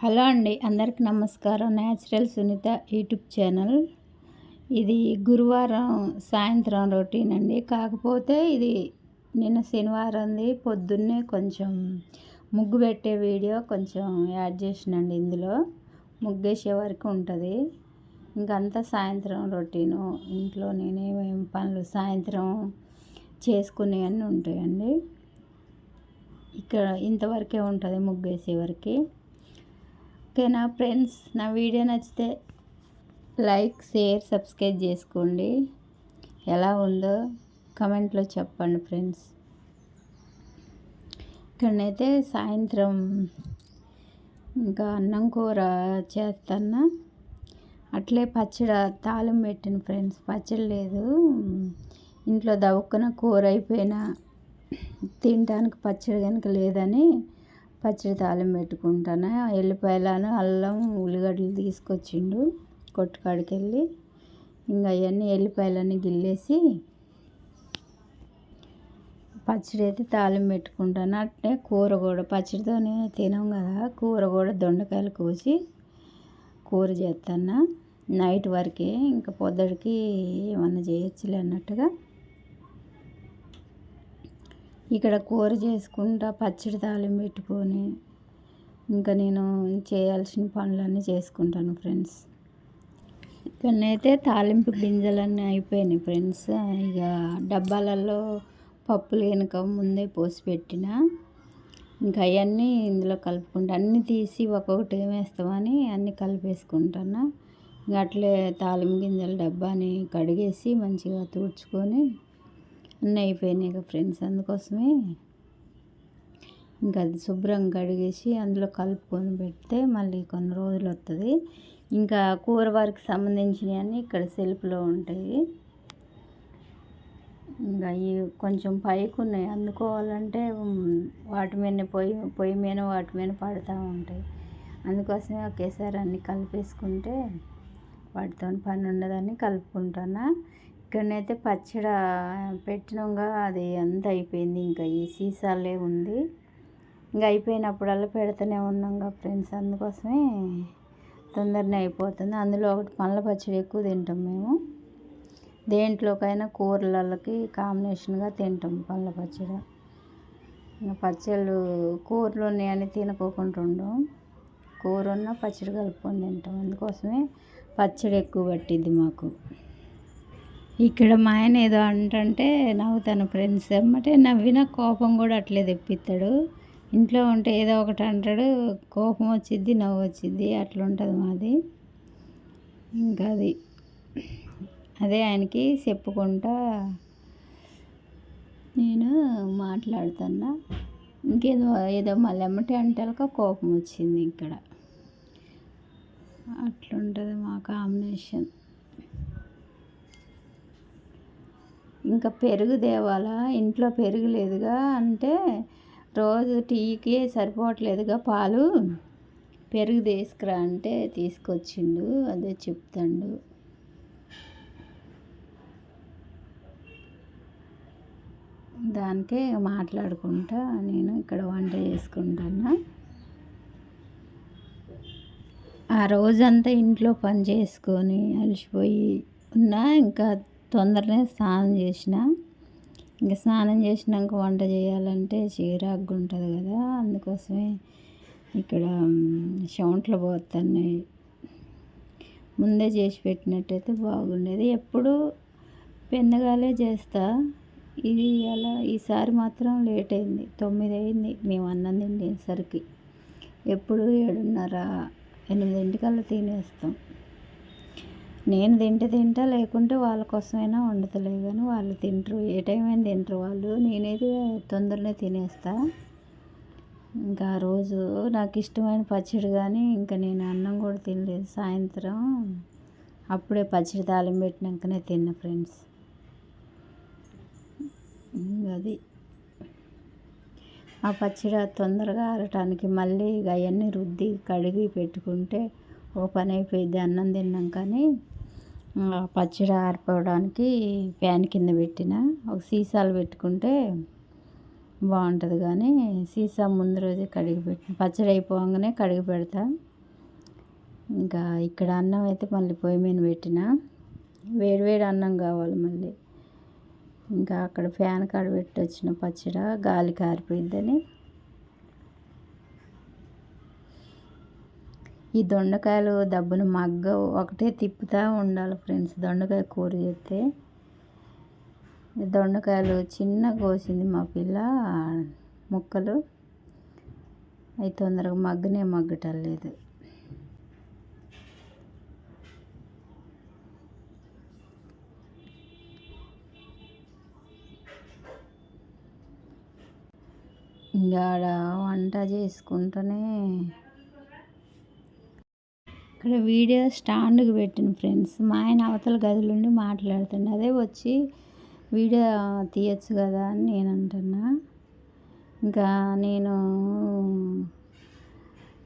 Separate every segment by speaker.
Speaker 1: Hello అండి, అందరికి నమస్కారం. Natural Sunitha YouTube channel. ఇది గురువారం సాయంత్రం రొటీన్ అండి. కాకపోతే ఇది నిన్న శనివారంది పొద్దున్నే కొంచెం ముగ్గు పెట్టే వీడియో కొంచెం యాడ్ చేసినండి. ఇందులో ముగ్గేసే వరకు ఉంటుంది. ఇంకంతా సాయంత్రం రొటీను. ఇంట్లో నేనేమేం పనులు సాయంత్రం చేసుకునేవన్నీ ఉంటాయండి. ఇక్కడ ఇంతవరకే ఉంటుంది ముగ్గేసే వరకు. ఓకేనా ఫ్రెండ్స్, నా వీడియో నచ్చితే లైక్, షేర్, సబ్స్క్రైబ్ చేసుకోండి. ఎలా ఉందో కమెంట్లో చెప్పండి ఫ్రెండ్స్. ఇక్కడనైతే సాయంత్రం ఇంకా అన్నం కూర చేస్తాను. అట్లే పచ్చడి తాలింపు పెట్టిన ఫ్రెండ్స్. పచ్చడి లేదు ఇంట్లో, దవ్వుకున్న కూర అయిపోయినా తినడానికి పచ్చడి కనుక లేదని పచ్చడి తాలింపు పెట్టుకుంటాను. ఎల్లిపాయలను, అల్లం, ఉల్లిగడ్డలు తీసుకొచ్చిండు కొట్టుకాడికి వెళ్ళి. ఇంకా అవన్నీ ఎల్లిపాయలన్నీ గిల్లేసి పచ్చడి అయితే తాలింపు పెట్టుకుంటాను. అట్నే కూర కూడా పచ్చడితోనే తినాం కదా, కూర కూడా దొండకాయలు కోసి కూర చేస్తాను నైట్ వరకే. ఇంకా పొద్దుడికి ఏమన్నా చేయొచ్చులే అన్నట్టుగా ఇక్కడ కూర చేసుకుంటా పచ్చడి తాలింపు పెట్టుకొని ఇంకా నేను చేయాల్సిన పనులన్నీ చేసుకుంటాను ఫ్రెండ్స్. ఇక్కడనైతే తాలింపు గింజలన్నీ అయిపోయినాయి ఫ్రెండ్స్. ఇక డబ్బాలలో పప్పులు వెనుక ముందే పోసి పెట్టిన. ఇంకా అవన్నీ ఇందులో కలుపుకుంటా, అన్నీ తీసి ఒక్కొక్కటి వేస్తామని అన్నీ కలిపేసుకుంటాను. ఇంకా అట్లే తాలింపు గింజల డబ్బాని కడిగేసి మంచిగా తుడుచుకొని అన్నీ అయిపోయినాయి కదా ఫ్రెండ్స్. అందుకోసమే ఇంకా అది శుభ్రంగా కడిగేసి అందులో కలుపుకొని పెడితే మళ్ళీ కొన్ని రోజులు వస్తుంది. ఇంకా కూర వారికి సంబంధించినవన్నీ ఇక్కడ సెల్ఫ్లో ఉంటాయి. ఇంకా ఇవి కొంచెం పైకి ఉన్నాయి, అందుకోవాలంటే వాటి మీద పొయ్యి మీద వాటి మీద పడుతూ ఉంటాయి. అందుకోసమే ఒకేసారి అన్నీ కలిపేసుకుంటే వాటితో పని ఉండదని కలుపుకుంటాను. ఇక్కడనైతే పచ్చడి పెట్టినాక అది అంతా అయిపోయింది. ఇంకా ఈ సీసాలే ఉంది. ఇంకా అయిపోయినప్పుడల్లా పెడుతూనే ఉన్నాం కదా ఫ్రెండ్స్. అందుకోసమే తొందరనే అయిపోతుంది. అందులో ఒకటి పండ్ల పచ్చడి ఎక్కువ తింటాం మేము. దేంట్లోకైనా కూరలకి కాంబినేషన్గా తింటాం పండ్ల పచ్చడి. ఇంకా పచ్చళ్ళు కూరలు ఉన్నాయని తినుకోకుండా ఉండం, కూర ఉన్న పచ్చడి కలుపుకొని తింటాం. అందుకోసమే పచ్చడి ఎక్కువ పట్టిద్ది మాకు. ఇక్కడ మా ఆయన ఏదో అంటే నవ్వుతాను ఫ్రెండ్స్. అమ్మటే నవ్విన కోపం కూడా అట్లే తెప్పిస్తాడు. ఇంట్లో ఉంటే ఏదో ఒకటి అంటాడు, కోపం వచ్చిద్ది, నవ్వు వచ్చిద్ది, అట్లా ఉంటుంది మాది. ఇంకా అదే ఆయనకి చెప్పుకుంటా నేను మాట్లాడుతున్నా. ఏదో మళ్ళీ ఎమ్మటే అంటే కోపం వచ్చింది. ఇక్కడ అట్లుంటుంది మా కాంబినేషన్. ఇంకా పెరుగు తేవాలా, ఇంట్లో పెరుగు లేదుగా అంటే రోజు టీకి సరిపోవట్లేదుగా పాలు, పెరుగు తీసుకురా అంటే తీసుకొచ్చిండు. అదే చెప్తాడు. దానికే మాట్లాడుకుంటా నేను ఇక్కడ వంట చేసుకుంటాను. ఆ రోజంతా ఇంట్లో పని చేసుకొని అలసిపోయి ఉన్నా. ఇంకా తొందరనే స్నానం చేసిన. ఇంకా స్నానం చేసినాక వంట చేయాలంటే చిరాకుగా ఉంటుంది కదా. అందుకోసమే ఇక్కడ చెమటలు పోతున్నాయి. ముందే చేసి పెట్టినట్టయితే బాగుండేది. ఎప్పుడు పెందగాలే చేస్తా. ఇది అలా ఈసారి మాత్రం లేట్ అయింది. 9 అయింది మేము అన్నం తినేసరికి. ఎప్పుడు 7:30, 8 తినేస్తాం. నేను తింటా, లేకుంటే వాళ్ళ కోసమైనా వండుతలే కానీ వాళ్ళు తింటారు. ఏ టైం అయినా తింటారు వాళ్ళు. నేనైతే తొందరనే తినేస్తా. ఇంకా ఆ రోజు నాకు ఇష్టమైన పచ్చడి కానీ ఇంకా నేను అన్నం కూడా తినలేదు సాయంత్రం. అప్పుడే పచ్చడి తాలింపు పెట్టినాకనే తిన్నా ఫ్రెండ్స్. అది ఆ పచ్చడి తొందరగా ఆరటానికి మళ్ళీ ఇక అవన్నీ రుద్ది కడిగి పెట్టుకుంటే ఓ పని అయిపోయింది. అన్నం తిన్నాం కానీ పచ్చడి ఆరిపోవడానికి ప్యాన్ కింద పెట్టిన. ఒక సీసాలు పెట్టుకుంటే బాగుంటుంది కానీ సీసా ముందు రోజే కడిగి పెట్టిన. పచ్చడి అయిపోగానే కడిగి పెడతా. ఇంకా ఇక్కడ అన్నం అయితే మళ్ళీ పొయ్యి మీద పెట్టిన, వేడివేడి అన్నం కావాలి మళ్ళీ. ఇంకా అక్కడ ఫ్యాన్ కాడ పెట్టి వచ్చిన పచ్చడి గాలి కారిపోయిద్దని. ఈ దొండకాయలు దబ్బున మగ్గ ఒకటే తిప్పుతూ ఉండాలి ఫ్రెండ్స్. దొండకాయ కూర చేస్తే దొండకాయలు చిన్న కోసింది మా పిల్ల ముక్కలు, అవి తొందరగా మగ్గటం లేదు. ఇంకా ఆడ వంట చేసుకుంటూనే ఇక్కడ వీడియో స్టాండ్కి పెట్టిన ఫ్రెండ్స్. మా ఆయన అవతల గదిలోండి మాట్లాడుతుండే, అదే వచ్చి వీడియో తీయచ్చు కదా అని నేను అంటున్నా. ఇంకా నేను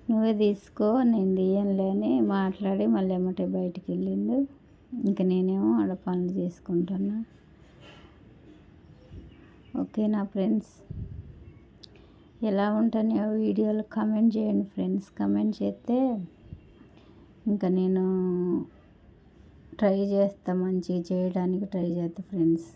Speaker 1: నువ్వే తీసుకో నేను తీయనులే అని మాట్లాడి మళ్ళీ ఏమంటే బయటికి వెళ్ళిండు. ఇంకా నేనేమో ఆడ పనులు చేసుకుంటున్నా. ఓకేనా ఫ్రెండ్స్, ఎలా ఉంటాయో వీడియోలు కమెంట్ చేయండి ఫ్రెండ్స్. కమెంట్ చేస్తే ఇంకా నేను ట్రై చేస్తా, మంచిగా చేయడానికి ట్రై చేస్తా ఫ్రెండ్స్.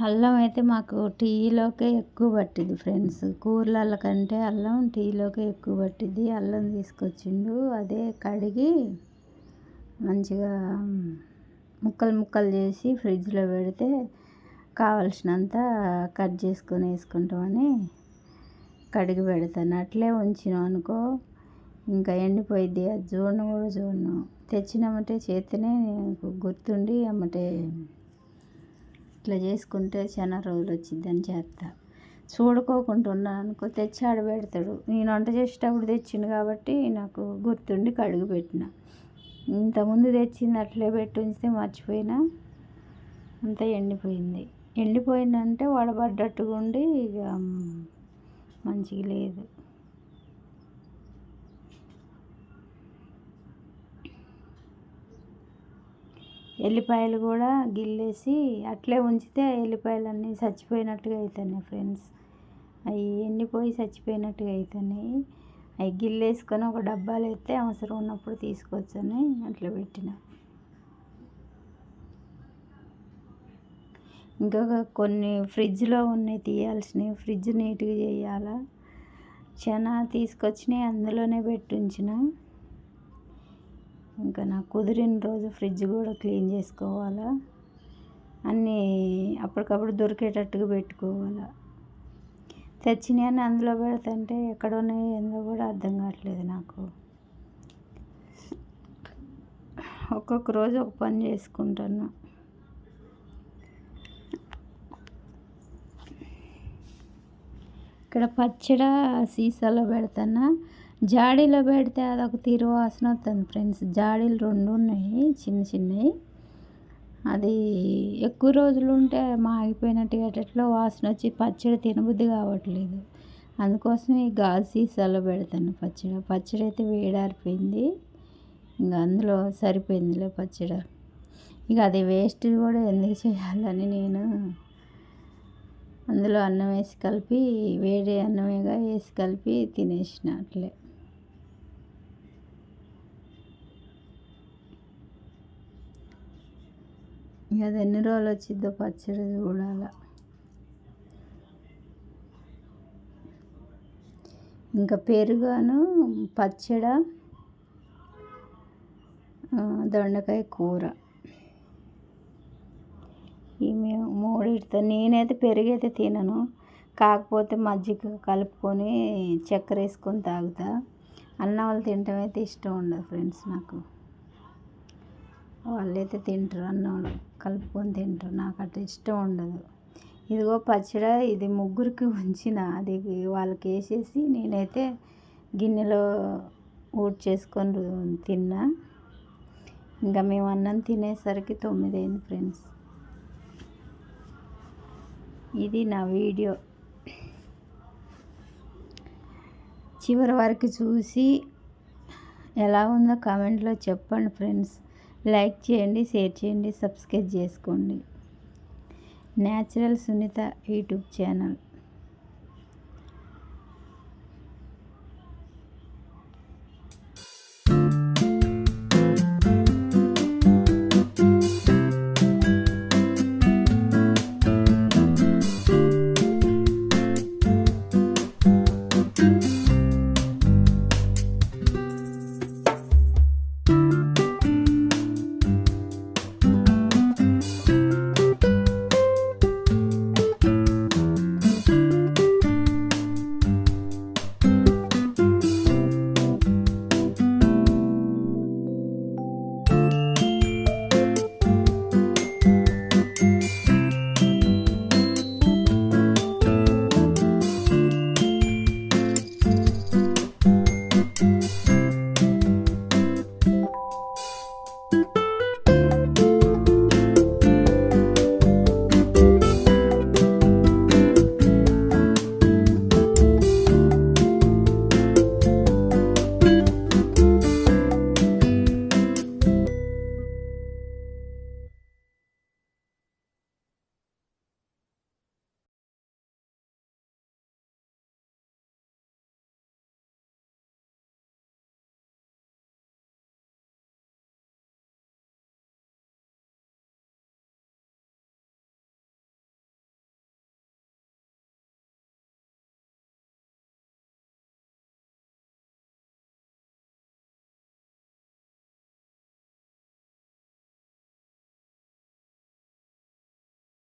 Speaker 1: అల్లం అయితే మాకు టీలోకే ఎక్కువ పట్టింది ఫ్రెండ్స్. కూరల కంటే అల్లం టీలోకే ఎక్కువ పట్టింది. అల్లం తీసుకొచ్చిండు, అదే కడిగి మంచిగా ముక్కలు ముక్కలు చేసి ఫ్రిడ్జ్లో పెడితే కావలసినంత కట్ చేసుకొని వేసుకుంటామని కడిగి పెడతాను. అట్లే ఉంచినాం అనుకో ఇంకా ఎండిపోయిద్ది, అది చూడను కూడా చూడను. తెచ్చినామంటే చేతినే గుర్తుండి అమ్మటే ఇట్లా చేసుకుంటే చాలా రోజులు వచ్చిద్దని చేస్తా. చూడుకోకుండా ఉన్నాను అనుకో తెచ్చి ఆడ పెడతాడు. నేను వంట చేసేటప్పుడు తెచ్చిండు కాబట్టి నాకు గుర్తుండి కడిగి పెట్టిన. ఇంతకుముందు తెచ్చింది అట్లే పెట్టి ఉంచితే మర్చిపోయినా, అంతా ఎండిపోయిందంటే వడబడ్డట్టుగా ఉండి ఇక మంచిగా లేదు. ఎల్లిపాయలు కూడా గిల్లేసి అట్లే ఉంచితే ఎల్లిపాయలన్నీ చచ్చిపోయినట్టుగా అవుతున్నాయి ఫ్రెండ్స్. అవి ఎండిపోయి చచ్చిపోయినట్టుగా అవుతున్నాయి. అవి గిల్లేసుకొని ఒక డబ్బాలో ఎత్తే అవసరం ఉన్నప్పుడు తీసుకొచ్చని అట్లా పెట్టిన. ఇంకా కొన్ని ఫ్రిడ్జ్లో ఉన్నాయి తీయాల్సినవి, ఫ్రిడ్జ్ నీట్గా చేయాలా. చాలా తీసుకొచ్చినాయి అందులోనే పెట్టి ఉంచిన. ఇంకా నాకు కుదిరిన రోజు ఫ్రిడ్జ్ కూడా క్లీన్ చేసుకోవాలా, అన్నీ అప్పటికప్పుడు దొరికేటట్టుగా పెట్టుకోవాలా. తెచ్చినాయని అందులో పెడుతుంటే ఎక్కడున్నాయో ఏందో కూడా అర్థం కావట్లేదు నాకు. ఒక్కొక్క రోజు ఒక పని చేసుకుంటాను. ఇక్కడ పచ్చడి సీసాలో పెడతాను. జాడీలో పెడితే అదొక తీరు వాసన వస్తుంది ఫ్రెండ్స్. జాడీలు 2 ఉన్నాయి చిన్న చిన్నవి. అది ఎక్కువ రోజులు ఉంటే మాగిపోయినట్టు ఎట్లా వాసన వచ్చి పచ్చడి తినబుద్ధి కావట్లేదు. అందుకోసం ఈ గాజు సీసాలో పెడతాను పచ్చడి. పచ్చడి అయితే వేడారిపోయింది. ఇంకా అందులో సరిపోయిందిలే పచ్చడి. ఇక అది వేస్ట్ కూడా ఎందుకు చేయాలని నేను అందులో అన్నం వేసి కలిపి, వేడి అన్నమేగా వేసి కలిపి తినేసిన అట్లే. ఇక అది ఎన్ని రోజులు వచ్చిద్దో పచ్చడి చూడాల. ఇంకా పెరుగాను, పచ్చడి, దొండకాయ కూర, ఈ మూడిటితో. నేనైతే పెరుగైతే తినను, కాకపోతే మజ్జిగ కలుపుకొని చక్కెర వేసుకొని తాగుతా. అన్నం తినటం అయితే ఇష్టం ఉండదు ఫ్రెండ్స్ నాకు. వాళ్ళైతే తింటారు, అన్నం కలుపుకొని తింటారు, నాకు అట్లా ఇష్టం ఉండదు. ఇదిగో పచ్చడి ఇది ముగ్గురికి ఉంచిన, అది వాళ్ళకి వేసేసి నేనైతే గిన్నెలో చేసుకొని తిన్నా. ఇంకా మేము అన్నం తినేసరికి 9 అయింది ఫ్రెండ్స్. ఇది నా వీడియో. చివరి వరకు చూసి ఎలా ఉందో కామెంట్లో చెప్పండి ఫ్రెండ్స్. లైక్ చేయండి, షేర్ చేయండి, సబ్స్క్రైబ్ చేసుకోండి. Natural Sunitha YouTube channel.